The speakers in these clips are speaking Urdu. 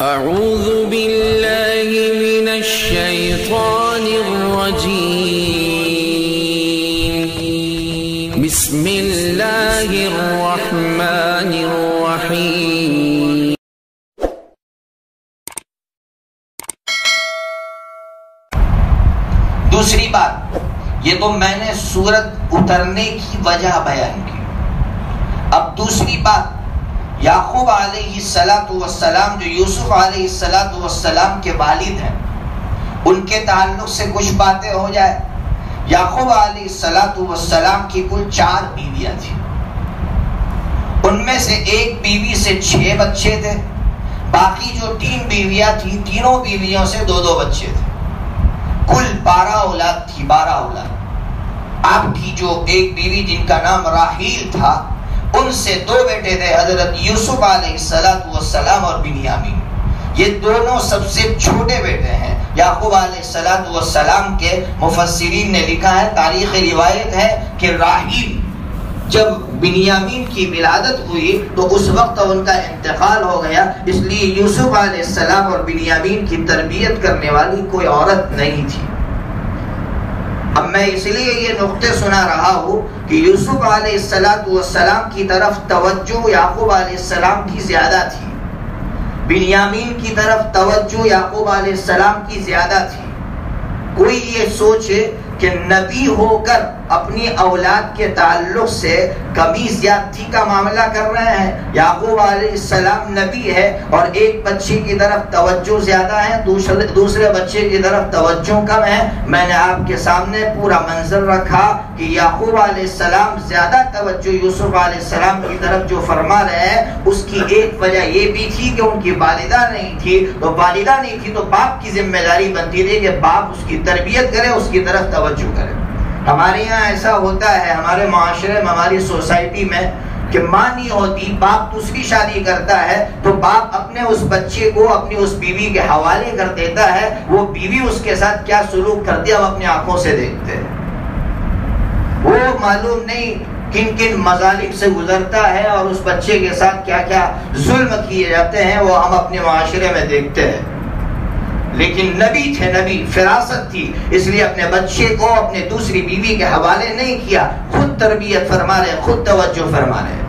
اعوذ باللہ من الشیطان الرجیم بسم اللہ الرحمن الرحیم۔ دوسری بات، یہ تو میں نے سورت اترنے کی وجہ بیان کی۔ اب دوسری بات، یعقوب علیہ السلام جو یوسف علیہ السلام کے والد ہیں، ان کے تعلق سے کچھ باتیں ہو جائے۔ یعقوب علیہ السلام کی کل 4 بیویاں تھیں، ان میں سے ایک بیوی سے 6 بچے تھے، باقی جو 3 بیویاں تھیں، تینوں بیویوں سے 2 بچے تھے، کل 12 اولاد تھی۔ 12 اولاد۔ آپ کی جو ایک بیوی جن کا نام راحیل تھا، ان سے 2 بیٹے تھے، حضرت یوسف علیہ السلام اور بنیامین۔ یہ دونوں سب سے چھوٹے بیٹے ہیں۔ یعقوب علیہ السلام کے مفسرین نے لکھا ہے، تاریخ روایت ہے کہ راحیل جب بنیامین کی ولادت ہوئی تو اس وقت ان کا انتقال ہو گیا، اس لیے یوسف علیہ السلام اور بنیامین کی تربیت کرنے والی کوئی عورت نہیں تھی۔ اب میں اس لیے یہ نقطے سنا رہا ہوں کہ یوسف علیہ السلام کی طرف توجہ یعقوب علیہ السلام کی زیادہ تھی، بنیامین کی طرف توجہ یعقوب علیہ السلام کی زیادہ تھی۔ کوئی یہ سوچے کہ نبی ہو کر اپنی اولاد کے تعلق سے کمی زیادتی کا معاملہ کر رہے ہیں۔ یعقوب علیہ السلام نبی ہے اور ایک بچے کی طرف توجہ زیادہ ہے، دوسرے بچے کی طرف توجہ کم ہے۔ میں نے آپ کے سامنے پورا منظر رکھا کہ یعقوب علیہ السلام زیادہ توجہ یوسف علیہ السلام کی طرف جو فرما رہے ہیں، اس کی ایک وجہ یہ بھی تھی کہ ان کی والدہ نہیں تھی، تو والدہ نہیں تھی تو باپ کی ذمہ داری بنتی تھی کہ باپ اس کی تربیت کرے، اس کی طرف توجہ کرے۔ ہمارے یہاں ایسا ہوتا ہے، ہمارے معاشرے میں، ہماری سوسائٹی میں، کہ ماں نہیں ہوتی، باپ دوسری شادی کرتا ہے تو باپ اپنے اس بچے کو اپنی اس بیوی کے حوالے کر دیتا ہے۔ وہ بیوی اس کے ساتھ کیا سلوک کرتی ہے ہم اپنی آنکھوں سے دیکھتے ہیں۔ وہ معلوم نہیں کن کن مظالم سے گزرتا ہے اور اس بچے کے ساتھ کیا کیا ظلم کیے جاتے ہیں، وہ ہم اپنے معاشرے میں دیکھتے ہیں۔ لیکن نبی تھے، نبی فراست تھی، اس لیے اپنے بچے کو اپنے دوسری بیوی کے حوالے نہیں کیا، خود تربیت فرما رہے، خود توجہ فرما رہے۔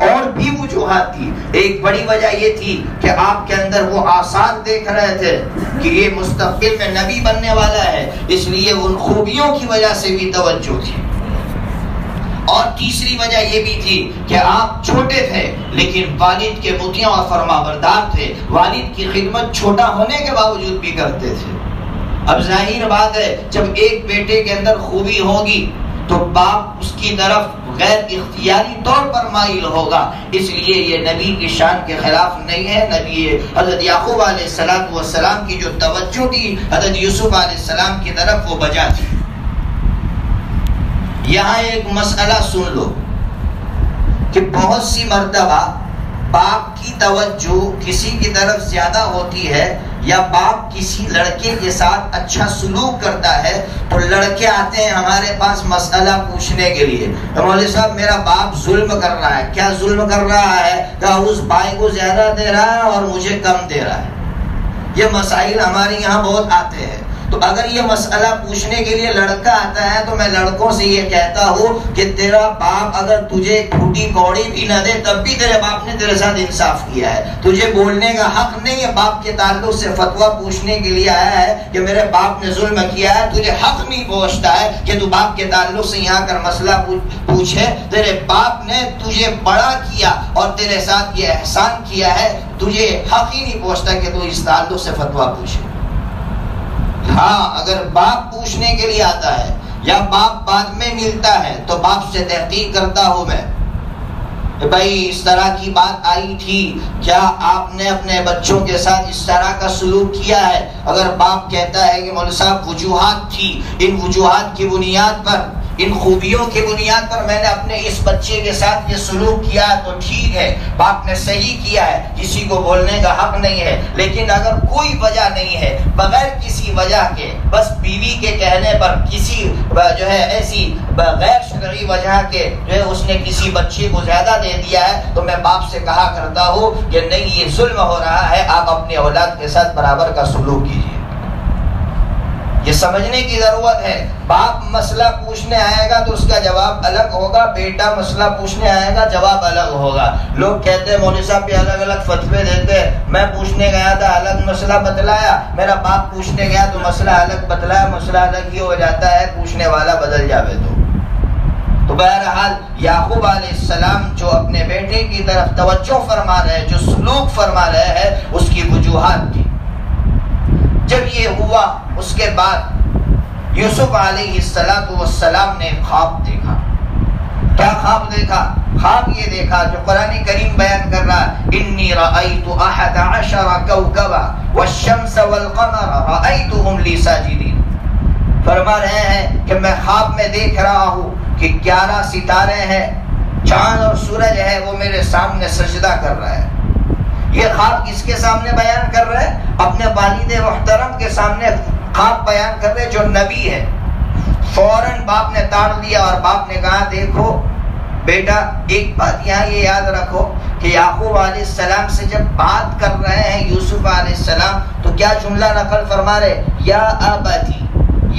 اور بھی وجوہات تھی۔ ایک بڑی وجہ یہ تھی کہ آپ کے اندر وہ آثار دیکھ رہے تھے کہ یہ مستقبل میں نبی بننے والا ہے، اس لیے ان خوبیوں کی وجہ سے بھی توجہ تھی۔ اور تیسری وجہ یہ بھی تھی کہ آپ چھوٹے تھے لیکن والد کے مطیع اور فرمانبردار تھے، والد کی خدمت چھوٹا ہونے کے باوجود بھی کرتے تھے۔ اب ظاہر بات ہے جب ایک بیٹے کے اندر خوبی ہوگی تو باپ اس کی طرف غیر اختیاری طور پر مائل ہوگا، اس لیے یہ نبی کی شان کے خلاف نہیں ہے۔ نبی حضرت یعقوب علیہ السلام کی جو توجہ تھی حضرت یوسف علیہ السلام کی طرف، وہ بجا تھی۔ یہاں ایک مسئلہ سن لو کہ بہت سی مرتبہ باپ کی توجہ کسی کی طرف زیادہ ہوتی ہے، یا باپ کسی لڑکے کے ساتھ اچھا سلوک کرتا ہے تو لڑکے آتے ہیں ہمارے پاس مسئلہ پوچھنے کے لیے، مولوی صاحب میرا باپ ظلم کر رہا ہے۔ کیا ظلم کر رہا ہے؟ کہ اس بھائی کو زیادہ دے رہا ہے اور مجھے کم دے رہا ہے۔ یہ مسائل ہمارے یہاں بہت آتے ہیں۔ تو اگر یہ مسئلہ پوچھنے کے لیے لڑکا آتا ہے تو میں لڑکوں سے یہ کہتا ہوں کہ تیرا باپ اگر تجھے پھوٹی کوڑی بھی نہ دے تب بھی تیرے باپ نے تیرے ساتھ انصاف کیا ہے۔ تجھے بولنے کا حق نہیں ہے، باپ کے تعلق سے فتویٰ پوچھنے کے لیے آیا ہے کہ میرے باپ نے ظلم کیا ہے، تجھے حق نہیں پہنچتا ہے کہ تو باپ کے تعلق سے یہاں کر مسئلہ پوچھے۔ تیرے باپ نے تجھے بڑا کیا اور تیرے ساتھ یہ احسان کیا ہے، تجھے حق ہی نہیں پہنچتا کہ تو اس تعلق سے فتویٰ پوچھے۔ ہاں اگر باپ پوچھنے کے لیے آتا ہے یا باپ بعد میں ملتا ہے تو باپ سے تحقیق کرتا ہوں میں، بھائی اس طرح کی بات آئی تھی، کیا آپ نے اپنے بچوں کے ساتھ اس طرح کا سلوک کیا ہے؟ اگر باپ کہتا ہے کہ مولوی صاحب وجوہات تھی، ان وجوہات کی بنیاد پر ان خوبیوں کی بنیاد پر میں نے اپنے اس بچے کے ساتھ یہ سلوک کیا تو ٹھیک ہے، باپ نے صحیح کیا ہے، کسی کو بولنے کا حق نہیں ہے۔ لیکن اگر کوئی وجہ نہیں ہے، بغیر کسی وجہ کے، بس بیوی کے کہنے پر کسی جو ہے ایسی غیر شرعی وجہ کے جو ہے اس نے کسی بچے کو زیادہ دے دیا ہے، تو میں باپ سے کہا کرتا ہوں کہ نہیں، یہ ظلم ہو رہا ہے، آپ اپنے اولاد کے ساتھ برابر کا سلوک کیجیے۔ یہ سمجھنے کی ضرورت ہے۔ باپ مسئلہ پوچھنے آئے گا تو اس کا جواب الگ ہوگا، بیٹا مسئلہ پوچھنے آئے گا جواب الگ ہوگا۔ لوگ کہتے ہیں مولوی صاحب بھی الگ الگ فتوے دیتے ہیں، میں پوچھنے گیا تھا الگ مسئلہ بتلایا، میرا باپ پوچھنے گیا تو مسئلہ الگ بتلایا، مسئلہ الگ ہی ہو جاتا ہے، پوچھنے والا بدل جاوے تو بہرحال یعقوب علیہ السلام جو اپنے بیٹے کی طرف توجہ فرما رہے ہیں، جو سلوک فرما رہے ہیں، اس کی وجوہات تھی۔ جب یہ ہوا اس کے بعد یوسف علیہ السلام نے خواب دیکھا۔ کیا خواب دیکھا؟ خواب یہ دیکھا جو قرآن کریم بیان کر رہا ہے، انی رأیت 11 کوکبا والشمس والقمر رأیتهم لی ساجدین۔ فرما رہے ہیں کہ میں خواب میں دیکھ رہا ہوں کہ 11 ستارے ہیں، چاند اور سورج ہے، وہ میرے سامنے سجدہ کر رہا ہے۔ یہ خواب کس کے سامنے بیان کر رہے ہیں؟ اپنے والد محترم کے سامنے خواب بیان کر رہے جو نبی ہے۔ فوراً باپ نے تاڑ دیا اور باپ نے کہا دیکھو بیٹا، ایک بات یہاں یہ یاد رکھو کہ یعقوب علیہ السلام سے جب بات کر رہے ہیں یوسف علیہ السلام تو کیا جملہ نقل فرما رہے؟ یا ابتی،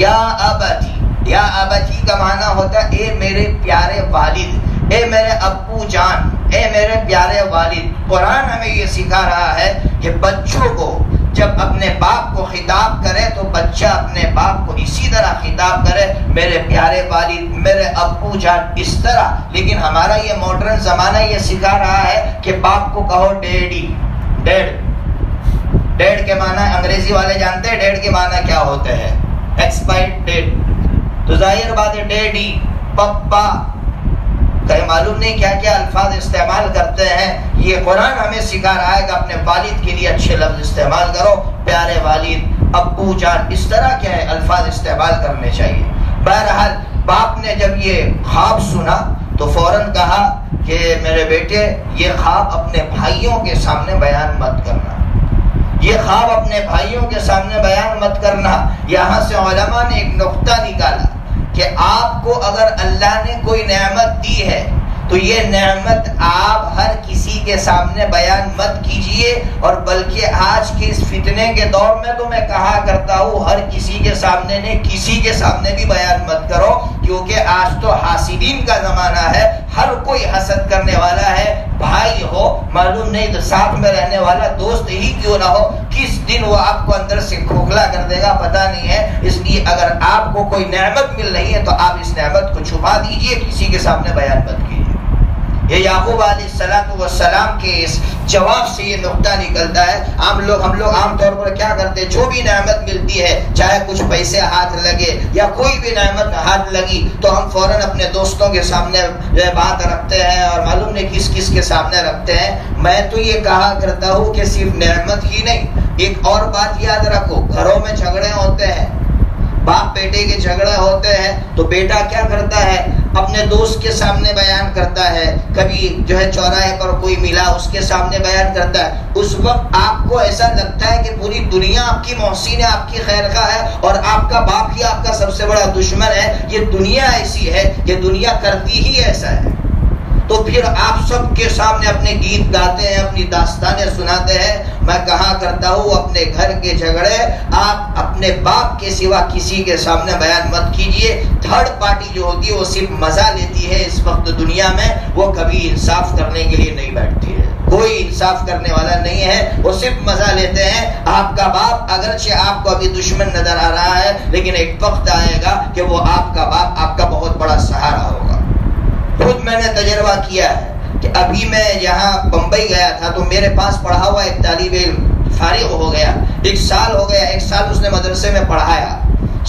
یا ابتی۔ یا ابتی کا معنی ہوتا ہے اے میرے پیارے والد، اے میرے ابو جان، اے میرے پیارے والد۔ قرآن ہمیں یہ سکھا رہا ہے کہ بچوں کو جب اپنے باپ کو خطاب کرے تو بچہ اپنے باپ کو اسی طرح خطاب کرے، میرے پیارے والد، میرے ابو جان، اس طرح۔ لیکن ہمارا یہ ماڈرن زمانہ یہ سکھا رہا ہے کہ باپ کو کہو ڈیڈی۔ ڈیڈ کے معنی انگریزی والے جانتے ہیں ڈیڈ کے معنی کیا ہوتے ہیں؟ Expired dead. تو ظاہر بات ہے ڈیڈی، پپا، کہیں معلوم نہیں کیا کیا الفاظ استعمال کرتے ہیں۔ یہ قرآن ہمیں سکھا رہا ہے کہ اپنے والد کے لیے اچھے لفظ استعمال کرو، پیارے والد، ابو جان، اس طرح کے الفاظ استعمال کرنے چاہیے۔ بہرحال باپ نے جب یہ خواب سنا تو فوراً کہا کہ میرے بیٹے یہ خواب اپنے بھائیوں کے سامنے بیان مت کرنا، یہ خواب اپنے بھائیوں کے سامنے بیان مت کرنا۔ یہاں سے علماء نے ایک نقطہ نکالا کہ آپ کو اگر اللہ نے کوئی نعمت دی ہے تو یہ نعمت آپ ہر کسی کے سامنے بیان مت کیجئے، اور بلکہ آج کے اس فتنے کے دور میں تو میں کہا کرتا ہوں ہر کسی کے سامنے نہیں، کسی کے سامنے بھی بیان مت کرو، کیونکہ آج تو حاسدین کا زمانہ ہے، ہر کوئی حسد کرنے والا ہے۔ بھائی ہو، معلوم نہیں تو ساتھ میں رہنے والا دوست ہی کیوں نہ ہو، کس دن وہ آپ کو اندر سے کھوکھلا کر دے گا پتہ نہیں ہے۔ اس لیے اگر آپ کو کوئی نعمت مل رہی ہے تو آپ اس نعمت کو چھپا دیجئے، کسی کے سامنے بیان مت کیجئے۔ یہ یعقوب علیہ السلام کے اس جواب سے یہ نقطہ نکلتا ہے۔ ہم لوگ عام طور پر کیا کرتے ہیں، جو بھی نعمت ملتی ہے، چاہے کچھ پیسے ہاتھ لگے یا کوئی بھی نعمت ہاتھ لگی تو ہم فوراً اپنے دوستوں کے سامنے بات رکھتے ہیں، اور معلوم نہیں کس کس کے سامنے رکھتے ہیں۔ میں تو یہ کہا کرتا ہوں کہ صرف نعمت ہی نہیں، ایک اور بات یاد رکھو، گھروں میں جھگڑے ہوتے ہیں، باپ بیٹے کے جھگڑے ہوتے ہیں تو بیٹا کیا کرتا ہے، اپنے دوست کے سامنے بیان کرتا ہے، کبھی جو ہے چوراہے پر کوئی ملا اس کے سامنے بیان کرتا ہے۔ اس وقت آپ کو ایسا لگتا ہے کہ پوری دنیا آپ کی محسن ہے، آپ کی خیر خواہ ہے، اور آپ کا باپ ہی آپ کا سب سے بڑا دشمن ہے۔ یہ دنیا ایسی ہے، یہ دنیا کرتی ہی ایسا ہے۔ تو پھر آپ سب کے سامنے اپنے گیت گاتے ہیں، اپنی داستانیں سناتے ہیں۔ میں کہا کرتا ہوں اپنے گھر کے جھگڑے آپ اپنے باپ کے سوا کسی کے سامنے بیان مت کیجئے۔ تھرڈ پارٹی جو ہوتی ہے وہ صرف مزہ لیتی ہے اس وقت دنیا میں، وہ کبھی انصاف کرنے کے لیے نہیں بیٹھتی ہے، کوئی انصاف کرنے والا نہیں ہے، وہ صرف مزہ لیتے ہیں۔ آپ کا باپ اگرچہ آپ کو ابھی دشمن نظر آ رہا ہے، لیکن ایک وقت آئے گا کہ وہ آپ کا باپ آپ کا بہت بڑا سہارا ہوگا۔ خود میں نے تجربہ کیا ہے کہ ابھی میں یہاں بمبئی گیا تھا تو میرے پاس پڑھا ہوا ایک طالب علم فارغ ہو گیا، 1 سال ہو گیا، 1 سال اس نے مدرسے میں پڑھایا،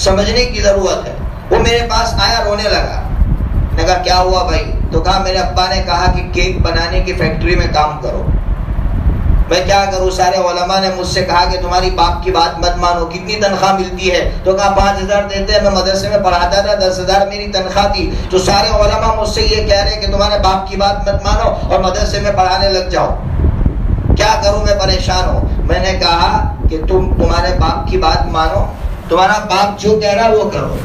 سمجھنے کی ضرورت ہے۔ وہ میرے پاس آیا، رونے لگا۔ میں کہا کیا ہوا بھائی؟ تو کہا میرے ابا نے کہا کہ کیک بنانے کی فیکٹری میں کام کرو۔ میں کیا کروں؟ سارے علماء نے مجھ سے کہا کہ تمہاری باپ کی بات مت مانو. کتنی تنخواہ ملتی ہے؟ تو کہا 5,000 دیتے ہیں. میں مدرسے میں پڑھاتا تھا, 10,000 میری تنخواہ تھی. تو سارے علماء مجھ سے یہ کہہ رہے کہ تمہارے باپ کی بات مت مانو اور مدرسے میں پڑھانے لگ جاؤ. کیا کروں؟ میں پریشان ہوں. میں نے کہا کہ تمہارے باپ کی بات مانو, تمہارا باپ جو کہہ رہا وہ کرو.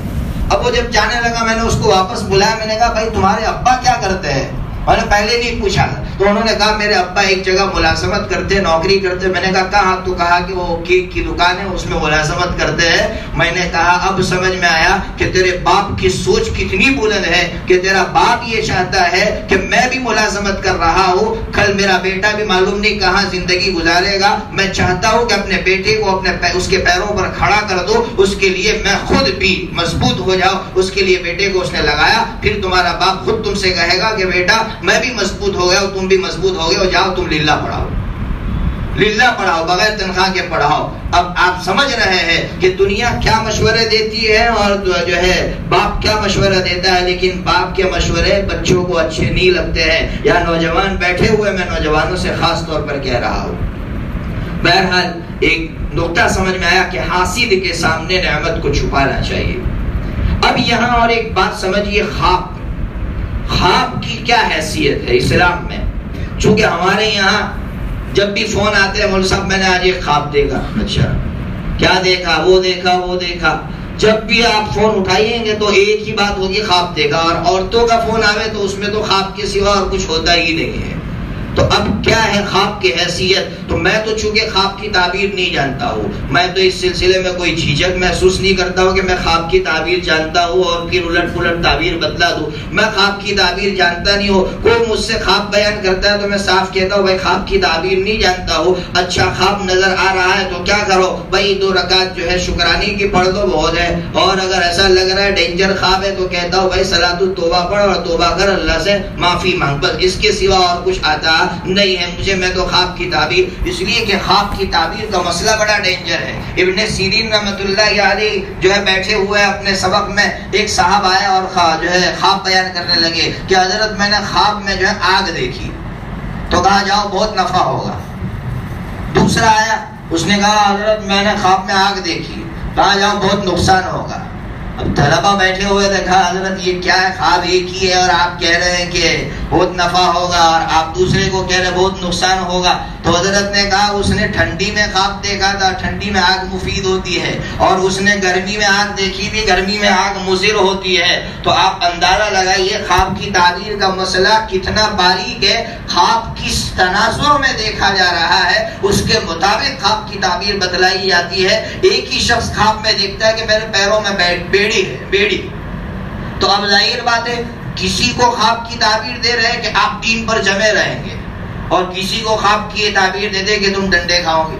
اب وہ جب جانے لگا میں نے اس کو واپس بلایا. میں نے کہا بھائی تمہارے ابا کیا کرتے ہیں؟ میں نے پہلے نہیں پوچھا. تو انہوں نے کہا میرے ابا ایک جگہ ملازمت کرتے, نوکری کرتے. میں نے کہا کہاں؟ تو کہا کہ وہ کیک کی دکان ہے, اس میں ملازمت کرتے ہیں. میں نے کہا اب سمجھ میں آیا کہ تیرے باپ کی سوچ کتنی بلند ہے کہ تیرا باپ یہ چاہتا ہے کہ میں بھی ملازمت کر رہا ہوں, کل میرا بیٹا بھی معلوم نہیں کہاں زندگی گزارے گا. میں چاہتا ہوں کہ اپنے بیٹے کو اس کے پیروں پر کھڑا کر دو, اس کے لیے میں خود بھی مضبوط ہو جاؤں. اس کے لیے بیٹے کو اس نے لگایا. پھر تمہارا باپ خود تم سے کہے گا کہ بیٹا میں بھی مضبوط ہو گیا, تم بھی مضبوط ہو گئے, اور جاؤ تم للہ پڑھاؤ, للہ پڑھاؤ, بغیر تنخواہ کے پڑھاؤ. اب آپ سمجھ رہے ہیں کہ دنیا کیا مشورے دیتی ہے اور جو ہے باپ کیا مشورہ دیتا ہے. لیکن باپ کے مشورے بچوں کو اچھے نہیں لگتے ہیں. یا نوجوان بیٹھے ہوئے, میں نوجوانوں سے خاص طور پر کہہ رہا ہوں. بہرحال ایک نقطہ سمجھ میں آیا کہ حاسد کے سامنے نعمت کو چھپانا چاہیے. اب یہاں اور ایک بات سمجھیے, خواب کی کیا حیثیت ہے اسلام میں. چونکہ ہمارے یہاں جب بھی فون آتے ہیں مولوی صاحب میں نے آج ایک خواب دیکھا. اچھا کیا دیکھا؟ وہ دیکھا. جب بھی آپ فون اٹھائیں گے تو ایک ہی بات ہوگی, خواب دیکھا. اور عورتوں کا فون آوے تو اس میں تو خواب کے سوا اور کچھ ہوتا ہی نہیں ہے. تو اب کیا ہے خواب کی حیثیت؟ تو میں تو چونکہ خواب کی تعبیر نہیں جانتا ہوں, میں تو اس سلسلے میں کوئی جھجک محسوس نہیں کرتا ہوں کہ میں خواب کی تعبیر جانتا ہوں اور پھر الٹ پلٹ تعبیر بتلا دوں. میں خواب کی تعبیر جانتا نہیں ہوں. کوئی مجھ سے خواب بیان کرتا ہے تو میں صاف کہتا ہوں بھائی خواب کی تعبیر نہیں جانتا ہوں. اچھا خواب نظر آ رہا ہے تو کیا کرو بھائی, 2 رکعت جو ہے شکرانی کی پڑھ دو, بہت ہے. اور اگر ایسا لگ رہا ہے ڈینجر خواب ہے تو کہتا ہوں بھائی صلاۃ التوبہ پڑھ اور توبہ کر, اللہ سے معافی مانگ. بس اس کے سوا اور کچھ آتا نہیں ہے مجھے. میں تو خواب کی تعبیر, اس لیے کہ خواب کی تعبیر کا مسئلہ بڑا ڈینجر ہے. ابن سیرین رحمۃ اللہ علیہ جو ہے بیٹھے ہوئے اپنے سبق میں, ایک صاحب آئے اور جو ہے خواب بیان کرنے لگے کہ حضرت میں نے خواب میں جو ہے آگ دیکھی. تو کہا جاؤ بہت نفع ہوگا. دوسرا آیا, اس نے کہا حضرت میں نے خواب میں آگ دیکھی. کہا جاؤ بہت نقصان ہوگا. اب طلبہ بیٹھے ہوئے دیکھا حضرت یہ کیا ہے, خواب ایک ہی ہے اور آپ کہہ رہے ہیں کہ بہت نفع ہوگا اور آپ دوسرے کو کہہ رہے بہت نقصان ہوگا. تو حضرت نے کہا اس نے ٹھنڈی میں خواب دیکھا تھا, ٹھنڈی میں آگ مفید ہوتی ہے, اور اس نے گرمی میں آگ دیکھی تھی, گرمی میں آگ مضر ہوتی ہے. تو آپ اندازہ لگائیے خواب کی تعبیر کا مسئلہ کتنا باریک ہے. خواب کس تناظر میں دیکھا جا رہا ہے اس کے مطابق خواب کی تعبیر بتلائی جاتی ہے. ایک ہی شخص خواب میں دیکھتا ہے کہ میرے پیروں میں بیڑی. تو اب ظاہر بات ہے کسی کو خواب کی تعبیر دے رہے کہ آپ دین پر جمے رہیں گے, اور کسی کو خواب کی تعبیر دے دے کہ تم ڈنڈے کھاؤ گے.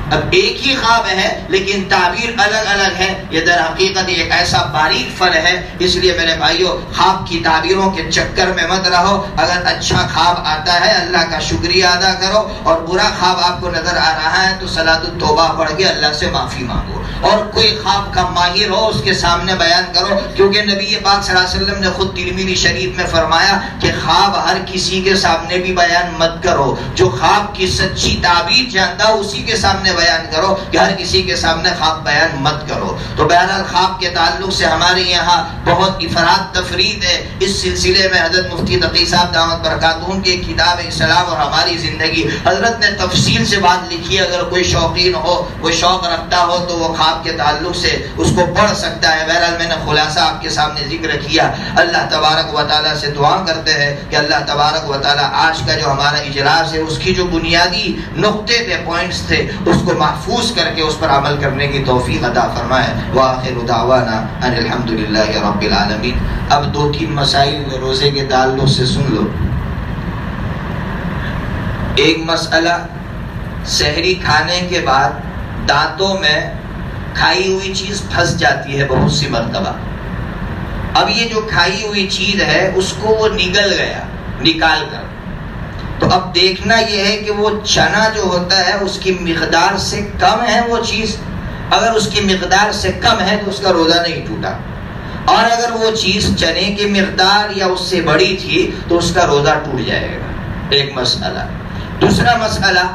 اب ایک ہی خواب ہے لیکن تعبیر الگ الگ ہے. یہ در حقیقت ایک ایسا باریک فن ہے. اس لیے میرے بھائیوں خواب کی تعبیروں کے چکر میں مت رہو. اگر اچھا خواب آتا ہے اللہ کا شکریہ ادا کرو, اور برا خواب آپ کو نظر آ رہا ہے تو صلاۃ التوبہ پڑھ کے اللہ سے معافی مانگو. اور کوئی خواب کا ماہر ہو اس کے سامنے بیان کرو, کیونکہ نبی پاک صلی اللہ علیہ وسلم نے خود ترمذی شریف میں فرمایا کہ خواب ہر کسی کے سامنے بھی بیان مت کرو. جو خواب کی سچی تعبیر جانتا ہو اسی کے سامنے بیان کرو, کہ ہر کسی کے سامنے خواب بیان مت کرو. تو بہرحال خواب کے تعلق سے ہمارے یہاں بہت افراد تفرید ہے. اس سلسلے میں حضرت مفتی تقی صاحب دامت برکاتہم کی کتاب اسلام اور ہماری زندگی, حضرت نے تفصیل سے بات لکھی ہے. اگر کوئی شوقین ہو, کوئی شوق رکھتا ہو تو وہ خواب کے تعلق سے اس کو پڑھ سکتا ہے. بہرحال میں نے خلاصہ آپ کے سامنے ذکر کیا. اللہ تبارک و تعالیٰ سے دعا کرتے ہیں کہ اللہ تبارک و تعالیٰ آج کا جو ہمارا اجلاس ہے اس کی جو بنیادی نقطے تھے, پوائنٹس تھے, اس کو محفوظ کر کے اس پر عمل کرنے کی توفیق عطا فرمائے. وآخر دعوانا ان الحمدللہ رب العالمین. اب 2-3 مسائل روزے کے تعلق سے سن لو. ایک مسئلہ, سحری کھانے کے بعد دانتوں میں کھائی ہوئی چیز پھنس جاتی ہے بہت سی مرتبہ. اب یہ جو کھائی ہوئی چیز ہے اس کو وہ نگل گیا نکال کر, تو اب دیکھنا یہ ہے کہ وہ چنا جو ہوتا ہے اس کی مقدار سے کم ہے وہ چیز. اگر اس کی مقدار سے کم ہے تو اس کا روزہ نہیں ٹوٹا, اور اگر وہ چیز چنے کی مقدار یا اس سے بڑی تھی تو اس کا روزہ ٹوٹ جائے گا. ایک مسئلہ. دوسرا مسئلہ,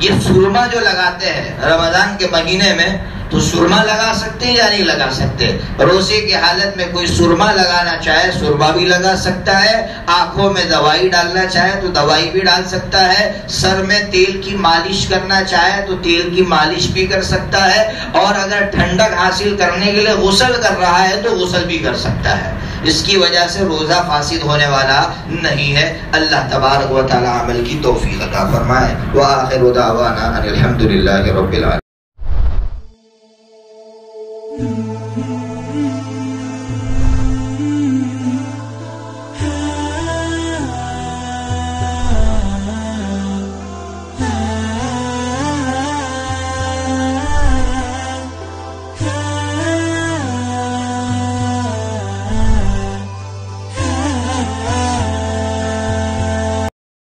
یہ سرما جو لگاتے ہیں رمضان کے مہینے میں، تو سرما لگا سکتے ہیں یا نہیں لگا سکتے؟ روزے کی حالت میں کوئی سرما لگانا چاہے سرما بھی لگا سکتا ہے، آنکھوں میں دوائی ڈالنا چاہے تو دوائی بھی ڈال سکتا ہے، سر میں تیل کی مالش کرنا چاہے تو تیل کی مالش بھی کر سکتا ہے، اور اگر ٹھنڈک حاصل کرنے کے لیے غسل کر رہا ہے تو غسل بھی کر سکتا ہے۔ اس کی وجہ سے روزہ فاسد ہونے والا نہیں ہے۔ اللہ تبارک و تعالی عمل کی توفیق عطا فرمائے۔ وآخر دعوانا ان الحمدللہ رب العالمین۔